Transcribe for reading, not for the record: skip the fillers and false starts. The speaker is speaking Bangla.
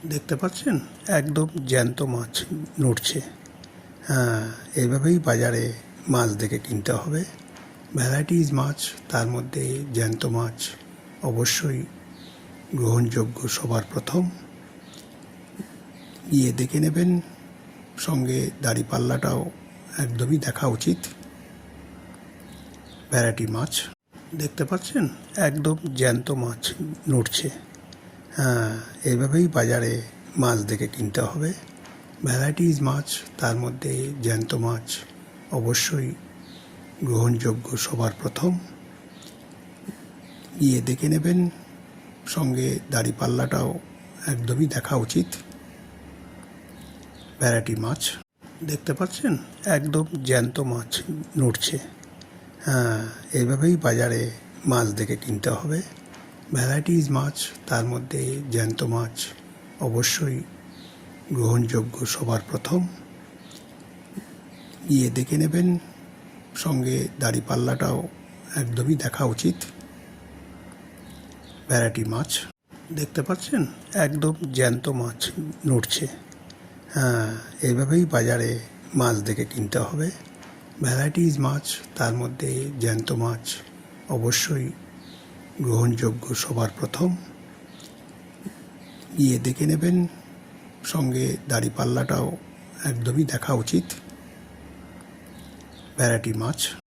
দেখতে পাচ্ছেন একদম জ্যান্ত মাছ নড়ছে। হ্যাঁ, এইভাবেই বাজারে মাছ দেখে কিনতে হবে। ভ্যারাইটিস মাছ, তার মধ্যে জ্যান্ত মাছ অবশ্যই গ্রহণযোগ্য সবার প্রথম। গিয়ে দেখে নেবেন, সঙ্গে দাড়িপাল্লাটাও একদমই দেখা উচিত। ভ্যারাইটি মাছ দেখতে পাচ্ছেন একদম জ্যান্ত মাছ নড়ছে। হ্যাঁ, এইভাবেই বাজারে মাছ দেখে কিনতে হবে। ভ্যারাইটিস মাছ, তার মধ্যে জ্যান্ত মাছ অবশ্যই গ্রহণযোগ্য সবার প্রথম। গিয়ে দেখে নেবেন, সঙ্গে দাড়িপাল্লাটাও একদমই দেখা উচিত। ভ্যারাইটি মাছ দেখতে পাচ্ছেন একদম জ্যান্ত মাছ নড়ছে। হ্যাঁ, এইভাবেই বাজারে মাছ দেখে কিনতে হবে। ভ্যারাইটিস মাছ, তার মধ্যে জ্যান্ত মাছ অবশ্যই গ্রহণযোগ্য সবার প্রথম। গিয়ে দেখে নেবেন, সঙ্গে দাড়িপাল্লাটাও একদমই দেখা উচিত। ভ্যারাইটি মাছ দেখতে পাচ্ছেন একদম জ্যান্ত মাছ নড়ছে। হ্যাঁ, এইভাবেই বাজারে মাছ দেখে কিনতে হবে। ভ্যারাইটিস মাছ, তার মধ্যে জ্যান্ত মাছ অবশ্যই গ্রহণযোগ্য সবার প্রথম। গিয়ে দেখে নেবেন, সঙ্গে দাড়িপাল্লাটাও একদমই দেখা উচিত। ভ্যারাইটি মাছ।